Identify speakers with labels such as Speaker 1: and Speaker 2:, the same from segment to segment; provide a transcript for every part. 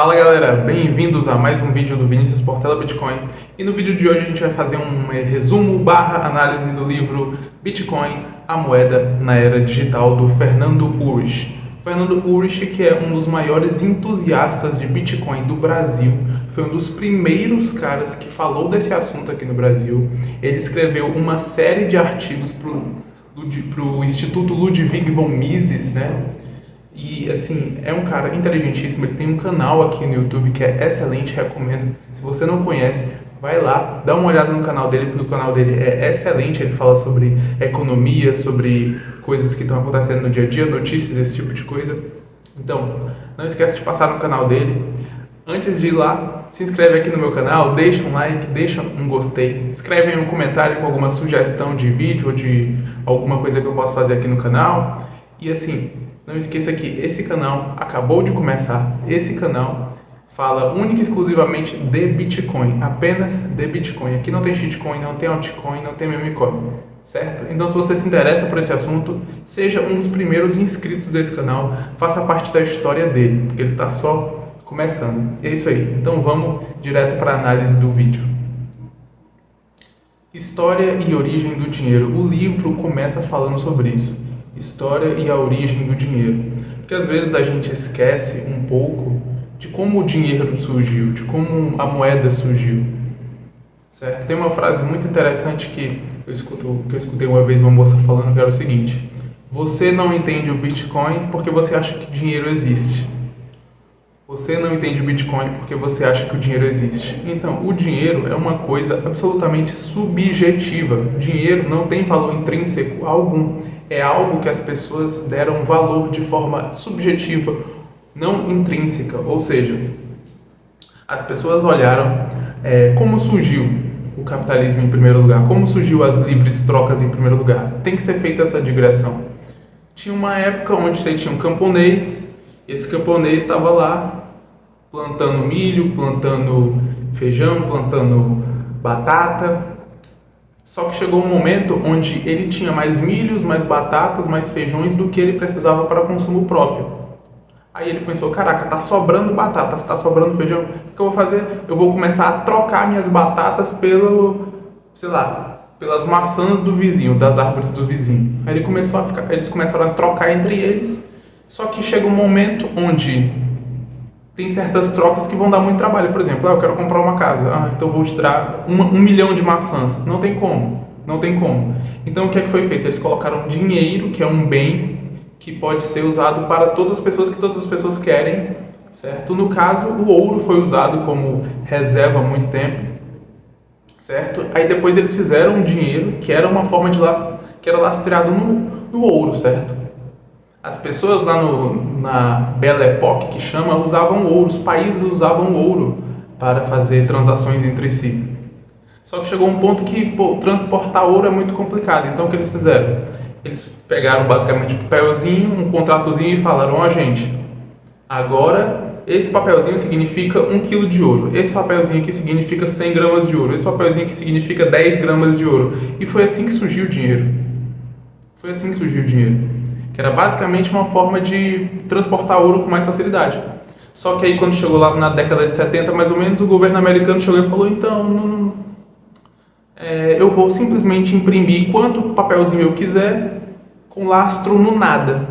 Speaker 1: Fala galera, bem-vindos a mais um vídeo do Vinícius Portela Bitcoin. E no vídeo de hoje a gente vai fazer um resumo / análise do livro Bitcoin, a moeda na era digital, do Fernando Urrich. Fernando Urrich, que é um dos maiores entusiastas de Bitcoin do Brasil, foi um dos primeiros caras que falou desse assunto aqui no Brasil. Ele escreveu uma série de artigos para o Instituto Ludwig von Mises, né? E assim, é um cara inteligentíssimo, ele tem um canal aqui no YouTube que é excelente, recomendo. Se você não conhece, vai lá, dá uma olhada no canal dele, porque o canal dele é excelente, ele fala sobre economia, sobre coisas que estão acontecendo no dia a dia, notícias, esse tipo de coisa. Então, não esquece de passar no canal dele. Antes de ir lá, se inscreve aqui no meu canal, deixa um like, deixa um gostei, escreve aí um comentário com alguma sugestão de vídeo ou de alguma coisa que eu possa fazer aqui no canal. E assim, não esqueça que esse canal acabou de começar. Esse canal fala única e exclusivamente de Bitcoin, apenas de Bitcoin. Aqui não tem shitcoin, não tem altcoin, não tem memecoin, certo? Então, se você se interessa por esse assunto, seja um dos primeiros inscritos desse canal, faça parte da história dele, porque ele está só começando. É isso aí. Então, vamos direto para a análise do vídeo. História e origem do dinheiro. O livro começa falando sobre isso. História e a origem do dinheiro. Porque às vezes a gente esquece um pouco de como o dinheiro surgiu, de como a moeda surgiu, certo? Tem uma frase muito interessante que eu escutei uma vez uma moça falando, que era o seguinte: você não entende o Bitcoin porque você acha que dinheiro existe. Você não entende o Bitcoin porque você acha que o dinheiro existe. Então, o dinheiro é uma coisa absolutamente subjetiva. Dinheiro não tem valor intrínseco algum. É algo que as pessoas deram valor de forma subjetiva, não intrínseca. Ou seja, as pessoas olharam como surgiu o capitalismo em primeiro lugar, como surgiu as livres trocas em primeiro lugar. Tem que ser feita essa digressão. Tinha uma época onde você tinha um camponês, esse camponês estava lá plantando milho, plantando feijão, plantando batata. Só que chegou um momento onde ele tinha mais milhos, mais batatas, mais feijões do que ele precisava para consumo próprio. Aí ele pensou: caraca, tá sobrando batatas, tá sobrando feijão, o que eu vou fazer? Eu vou começar a trocar minhas batatas pelas maçãs do vizinho, das árvores do vizinho. Aí eles começaram a trocar entre eles. Só que chega um momento onde tem certas trocas que vão dar muito trabalho. Por exemplo, eu quero comprar uma casa. Então vou te dar 1 milhão de maçãs. Não tem como. Não tem como. Então o que é que foi feito? Eles colocaram dinheiro, que é um bem que pode ser usado para todas as pessoas que todas as pessoas querem, certo? No caso, o ouro foi usado como reserva há muito tempo, certo? Aí depois eles fizeram um dinheiro que era uma forma que era lastreado no ouro, certo? As pessoas lá na Belle Époque, que chama, usavam ouro, os países usavam ouro para fazer transações entre si. Só que chegou um ponto que transportar ouro é muito complicado. Então o que eles fizeram? Eles pegaram basicamente um papelzinho, um contratozinho e falaram: gente, agora esse papelzinho significa 1 quilo de ouro, esse papelzinho aqui significa 100 gramas de ouro, esse papelzinho aqui significa 10 gramas de ouro. E foi assim que surgiu o dinheiro. Foi assim que surgiu o dinheiro. Que era basicamente uma forma de transportar ouro com mais facilidade. Só que aí quando chegou lá na década de 70, mais ou menos, o governo americano chegou e falou: então, eu vou simplesmente imprimir quanto papelzinho eu quiser, com lastro no nada.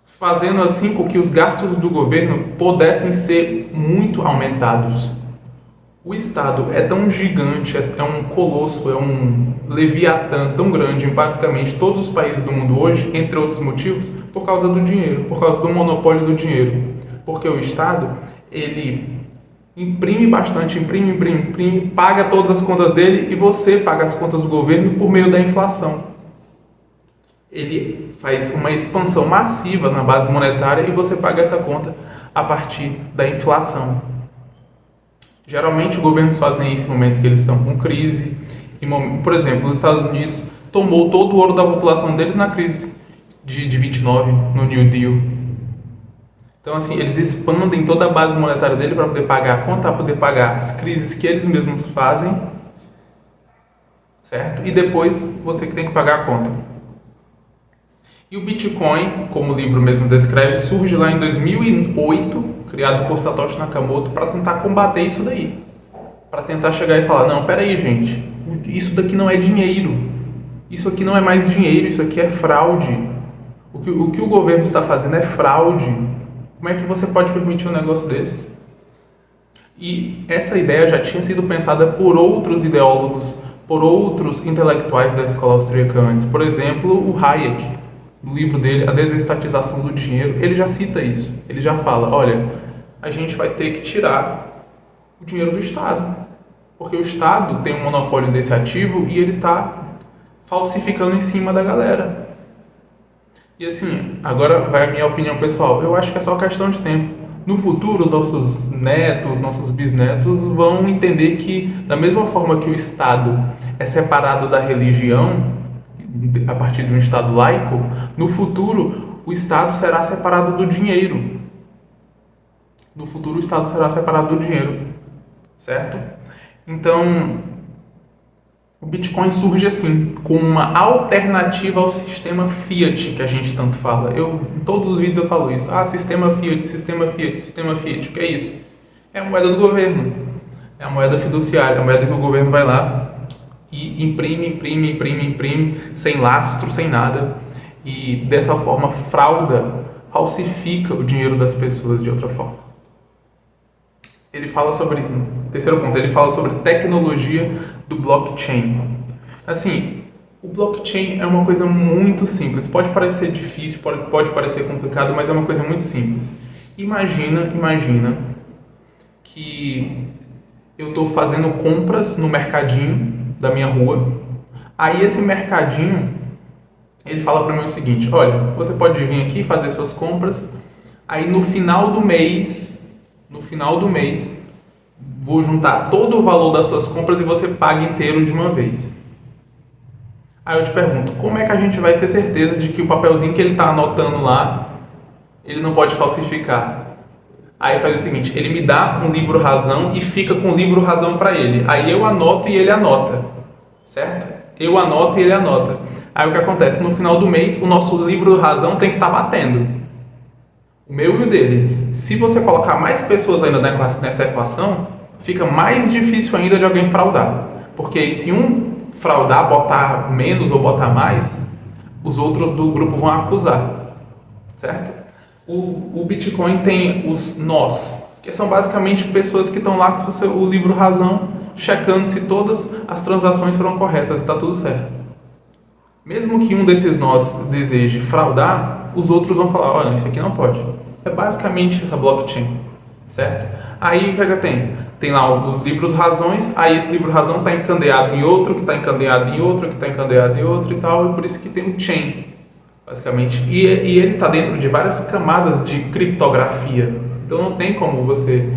Speaker 1: Fazendo assim com que os gastos do governo pudessem ser muito aumentados. O Estado é tão gigante, é um colosso, é um leviatã tão grande em basicamente todos os países do mundo hoje, entre outros motivos, por causa do dinheiro, por causa do monopólio do dinheiro. Porque o Estado, ele imprime bastante, imprime, paga todas as contas dele e você paga as contas do governo por meio da inflação. Ele faz uma expansão massiva na base monetária e você paga essa conta a partir da inflação. Geralmente, os governos fazem isso em momentos que eles estão com crise. Por exemplo, os Estados Unidos tomou todo o ouro da população deles na crise de 29, no New Deal. Então, assim, eles expandem toda a base monetária dele para poder pagar a conta, para poder pagar as crises que eles mesmos fazem, certo? E depois, você que tem que pagar a conta. E o Bitcoin, como o livro mesmo descreve, surge lá em 2008, criado por Satoshi Nakamoto para tentar combater isso daí. Para tentar chegar e falar, não, peraí gente, isso daqui não é dinheiro, isso aqui não é mais dinheiro, isso aqui é fraude. O que o governo está fazendo é fraude. Como é que você pode permitir um negócio desse? E essa ideia já tinha sido pensada por outros ideólogos, por outros intelectuais da escola austríaca antes. Por exemplo, o Hayek, no livro dele, A Desestatização do Dinheiro, ele já cita isso. Ele já fala, olha, a gente vai ter que tirar o dinheiro do Estado, porque o Estado tem um monopólio desse ativo e ele está falsificando em cima da galera. E assim, agora vai a minha opinião pessoal, eu acho que é só questão de tempo. No futuro, nossos netos, nossos bisnetos vão entender que, da mesma forma que o Estado é separado da religião, a partir de um Estado laico, no futuro o Estado será separado do dinheiro. No futuro o Estado será separado do dinheiro, certo? Então, o Bitcoin surge assim, como uma alternativa ao sistema Fiat que a gente tanto fala. Em todos os vídeos eu falo isso. Sistema Fiat, sistema Fiat, sistema Fiat. O que é isso? É a moeda do governo. É a moeda fiduciária, a moeda que o governo vai lá e imprime, sem lastro, sem nada. E dessa forma falsifica o dinheiro das pessoas de outra forma. Ele fala sobre, terceiro ponto, ele fala sobre tecnologia do blockchain. Assim, o blockchain é uma coisa muito simples. Pode parecer difícil, pode parecer complicado, mas é uma coisa muito simples. Imagina que eu estou fazendo compras no mercadinho da minha rua. Aí esse mercadinho, ele fala para mim o seguinte, olha, você pode vir aqui fazer suas compras, aí no final do mês, vou juntar todo o valor das suas compras e você paga inteiro de uma vez. Aí eu te pergunto, como é que a gente vai ter certeza de que o papelzinho que ele está anotando lá, ele não pode falsificar? Aí faz o seguinte, ele me dá um livro razão e fica com o livro razão para ele. Aí eu anoto e ele anota, certo? Eu anoto e ele anota. Aí o que acontece? No final do mês, o nosso livro razão tem que estar batendo. O meu e o dele. Se você colocar mais pessoas ainda nessa equação, fica mais difícil ainda de alguém fraudar. Porque se um fraudar, botar menos ou botar mais, os outros do grupo vão acusar. Certo? O Bitcoin tem os nós, que são basicamente pessoas que estão lá com o livro razão, checando se todas as transações foram corretas e está tudo certo. Mesmo que um desses nós deseje fraudar, os outros vão falar, olha, isso aqui não pode. É basicamente essa blockchain, certo? Aí o que é que tem? Tem lá os livros razões, aí esse livro razão está encadeado em outro, que está encadeado em outro, que está encadeado em outro e tal, e por isso que tem o chain, basicamente. E ele está dentro de várias camadas de criptografia, então não tem como você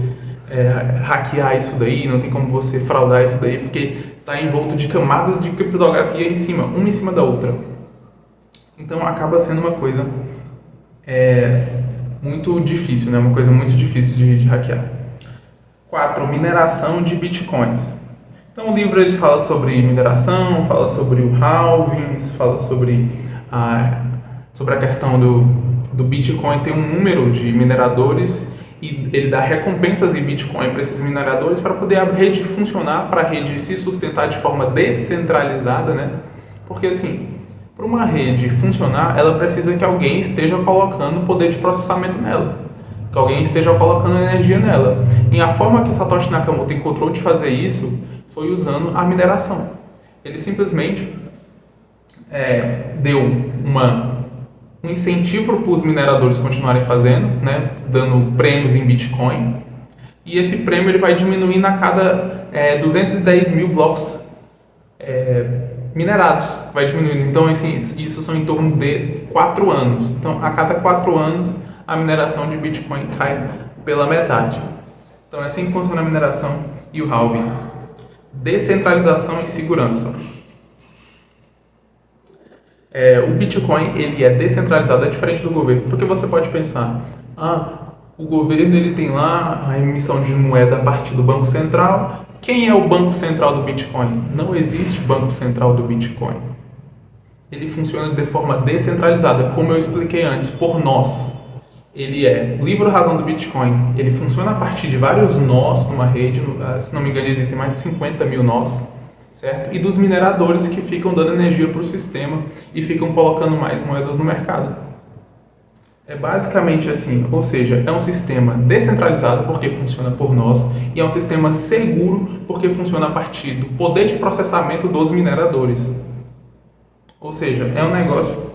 Speaker 1: hackear isso daí, não tem como você fraudar isso daí, porque está envolto de camadas de criptografia em cima, uma em cima da outra. Então acaba sendo uma coisa muito difícil, né? Uma coisa muito difícil de hackear. 4. Mineração de bitcoins. Então o livro ele fala sobre mineração, fala sobre o halving, fala sobre a questão do Bitcoin ter um número de mineradores e ele dá recompensas em Bitcoin para esses mineradores para poder a rede funcionar, para a rede se sustentar de forma descentralizada, né? Porque assim, para uma rede funcionar, ela precisa que alguém esteja colocando poder de processamento nela, que alguém esteja colocando energia nela. E a forma que o Satoshi Nakamoto encontrou de fazer isso foi usando a mineração. Ele simplesmente deu um incentivo para os mineradores continuarem fazendo, né, dando prêmios em Bitcoin, e esse prêmio ele vai diminuindo a cada 210 mil blocos minerados, vai diminuindo. Então assim, isso são em torno de 4 anos. Então a cada 4 anos a mineração de Bitcoin cai pela metade. Então é assim que funciona a mineração e o halving. Descentralização e segurança. O Bitcoin ele é descentralizado, é diferente do governo, porque você pode pensar, o governo ele tem lá a emissão de moeda a partir do Banco Central. Quem é o Banco Central do Bitcoin? Não existe Banco Central do Bitcoin. Ele funciona de forma descentralizada, como eu expliquei antes, por nós. Ele é o livro razão do Bitcoin. Ele funciona a partir de vários nós numa rede, se não me engano existem mais de 50 mil nós, certo? E dos mineradores que ficam dando energia para o sistema e ficam colocando mais moedas no mercado. É basicamente assim, ou seja, é um sistema descentralizado porque funciona por nós e é um sistema seguro porque funciona a partir do poder de processamento dos mineradores. Ou seja, é um negócio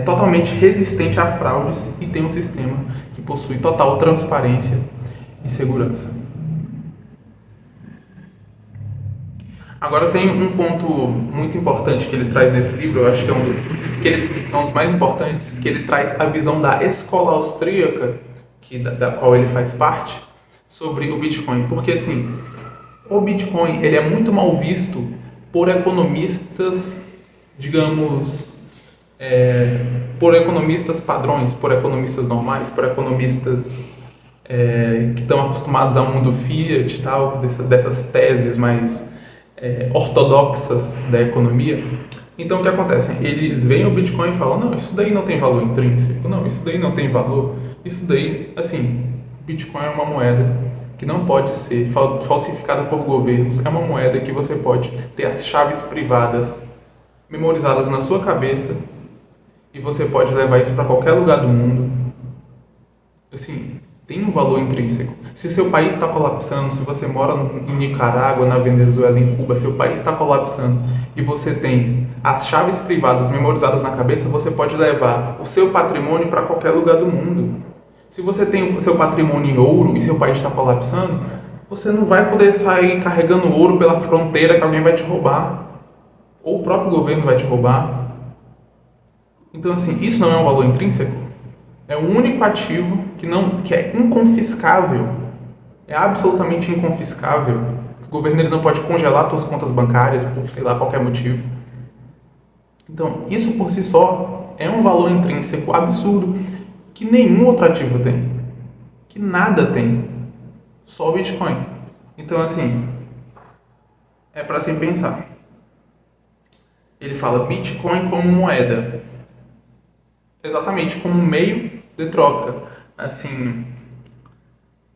Speaker 1: totalmente resistente a fraudes e tem um sistema que possui total transparência e segurança. Agora tem um ponto muito importante que ele traz nesse livro, eu acho que é um dos mais importantes, que ele traz a visão da escola austríaca, da qual ele faz parte, sobre o Bitcoin. Porque assim, o Bitcoin ele é muito mal visto por economistas, digamos, por economistas padrões, por economistas normais, por economistas que estão acostumados ao mundo fiat e tal, dessas teses mais ortodoxas da economia. Então o que acontece? Eles veem o Bitcoin e falam, não, isso daí não tem valor intrínseco, não, isso daí não tem valor, isso daí, assim, Bitcoin é uma moeda que não pode ser falsificada por governos, é uma moeda que você pode ter as chaves privadas memorizadas na sua cabeça e você pode levar isso para qualquer lugar do mundo. Assim, tem um valor intrínseco. Se seu país está colapsando, se você mora em Nicarágua, na Venezuela, em Cuba, seu país está colapsando e você tem as chaves privadas memorizadas na cabeça, você pode levar o seu patrimônio para qualquer lugar do mundo. Se você tem o seu patrimônio em ouro e seu país está colapsando, você não vai poder sair carregando ouro pela fronteira que alguém vai te roubar. Ou o próprio governo vai te roubar. Então, assim, isso não é um valor intrínseco? É o único ativo que é inconfiscável. É absolutamente inconfiscável. O governo ele não pode congelar suas contas bancárias por, sei lá, qualquer motivo. Então, isso por si só é um valor intrínseco absurdo que nenhum outro ativo tem. Que nada tem. Só o Bitcoin. Então, assim, é para se pensar. Ele fala Bitcoin como moeda. Exatamente, como meio de troca. Assim,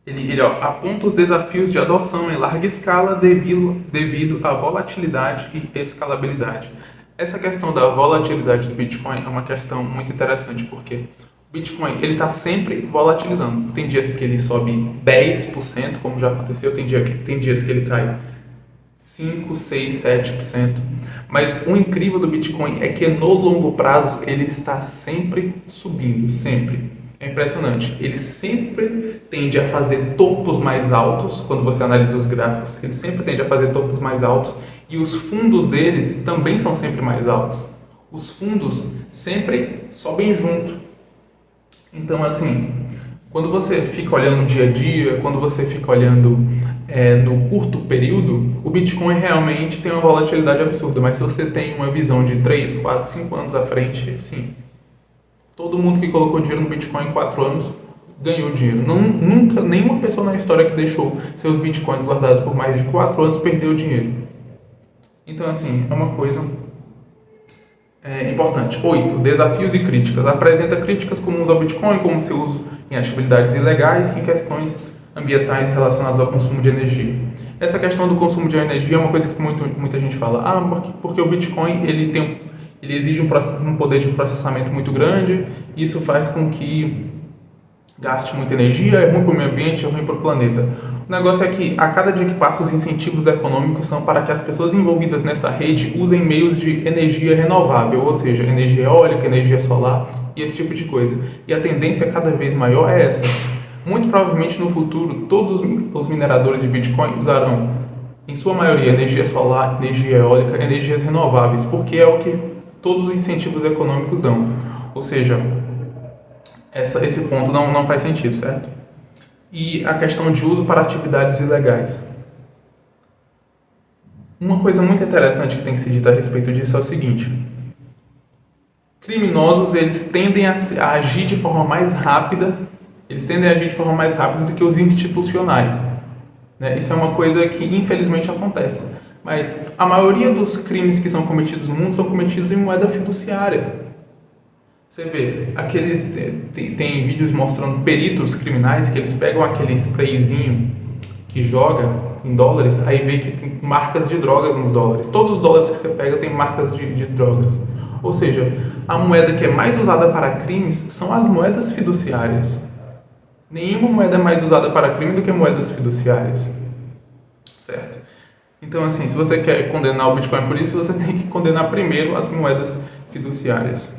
Speaker 1: ele aponta os desafios de adoção em larga escala devido à volatilidade e escalabilidade. Essa questão da volatilidade do Bitcoin é uma questão muito interessante, porque o Bitcoin está sempre volatilizando. Tem dias que ele sobe 10%, como já aconteceu, tem dias que ele cai 5, 6, 7%. Mas o incrível do Bitcoin é que no longo prazo ele está sempre subindo, sempre. É impressionante. Ele sempre tende a fazer topos mais altos, quando você analisa os gráficos, ele sempre tende a fazer topos mais altos e os fundos deles também são sempre mais altos. Os fundos sempre sobem junto. Então, assim, quando você fica olhando no dia a dia, quando você fica olhando no curto período, o Bitcoin realmente tem uma volatilidade absurda, mas se você tem uma visão de 3, 4, 5 anos à frente, sim, todo mundo que colocou dinheiro no Bitcoin em 4 anos ganhou dinheiro. Nunca, nenhuma pessoa na história que deixou seus Bitcoins guardados por mais de 4 anos perdeu dinheiro. Então, assim, é uma coisa importante. 8. Desafios e críticas. Apresenta críticas comuns ao Bitcoin, como seu uso em atividades ilegais e em questões ambientais relacionadas ao consumo de energia. Essa questão do consumo de energia é uma coisa que muita gente fala. Porque o Bitcoin ele exige um poder de processamento muito grande, isso faz com que gaste muita energia, é ruim para o meio ambiente, é ruim para o planeta. O negócio é que a cada dia que passa os incentivos econômicos são para que as pessoas envolvidas nessa rede usem meios de energia renovável, ou seja, energia eólica, energia solar e esse tipo de coisa. E a tendência cada vez maior é essa. Muito provavelmente no futuro todos os mineradores de Bitcoin usarão, em sua maioria, energia solar, energia eólica, energias renováveis, porque é o que todos os incentivos econômicos dão. Ou seja, esse ponto não faz sentido, certo? E a questão de uso para atividades ilegais. Uma coisa muito interessante que tem que ser dita a respeito disso é o seguinte: criminosos eles tendem a agir de forma mais rápida, do que os institucionais. Né? Isso é uma coisa que infelizmente acontece. Mas a maioria dos crimes que são cometidos no mundo são cometidos em moeda fiduciária. Você vê, tem vídeos mostrando peritos criminais que eles pegam aquele sprayzinho que joga em dólares, aí vê que tem marcas de drogas nos dólares. Todos os dólares que você pega tem marcas de drogas. Ou seja, a moeda que é mais usada para crimes são as moedas fiduciárias. Nenhuma moeda é mais usada para crime do que moedas fiduciárias. Certo? Então, assim, se você quer condenar o Bitcoin por isso, você tem que condenar primeiro as moedas fiduciárias.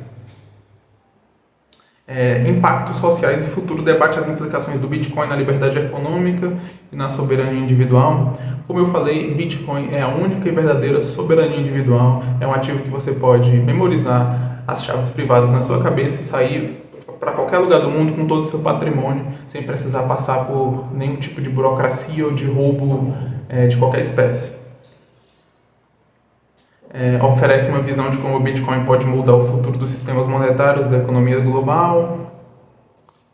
Speaker 1: Impactos sociais e futuro debate as implicações do Bitcoin na liberdade econômica e na soberania individual. Como eu falei, Bitcoin é a única e verdadeira soberania individual. É um ativo que você pode memorizar as chaves privadas na sua cabeça e sair para qualquer lugar do mundo com todo o seu patrimônio, sem precisar passar por nenhum tipo de burocracia ou de roubo de qualquer espécie. Oferece uma visão de como o Bitcoin pode moldar o futuro dos sistemas monetários da economia global,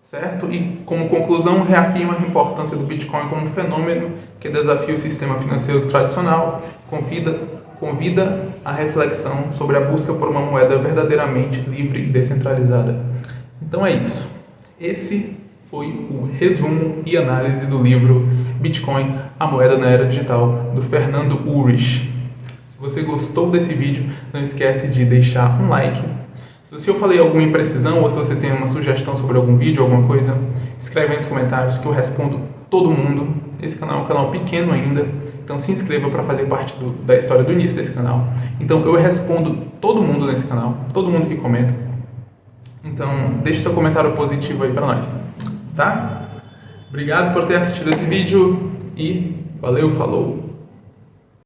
Speaker 1: certo? E, como conclusão, reafirma a importância do Bitcoin como um fenômeno que desafia o sistema financeiro tradicional, convida a reflexão sobre a busca por uma moeda verdadeiramente livre e descentralizada. Então é isso. Esse foi o resumo e análise do livro Bitcoin, a moeda na era digital, do Fernando Ulrich. Se você gostou desse vídeo, não esquece de deixar um like. Se eu falei alguma imprecisão ou se você tem uma sugestão sobre algum vídeo, alguma coisa, escreve aí nos comentários que eu respondo todo mundo. Esse canal é um canal pequeno ainda, então se inscreva para fazer parte da história do início desse canal. Então eu respondo todo mundo nesse canal, todo mundo que comenta. Então deixe seu comentário positivo aí para nós, tá? Obrigado por ter assistido esse vídeo e valeu, falou!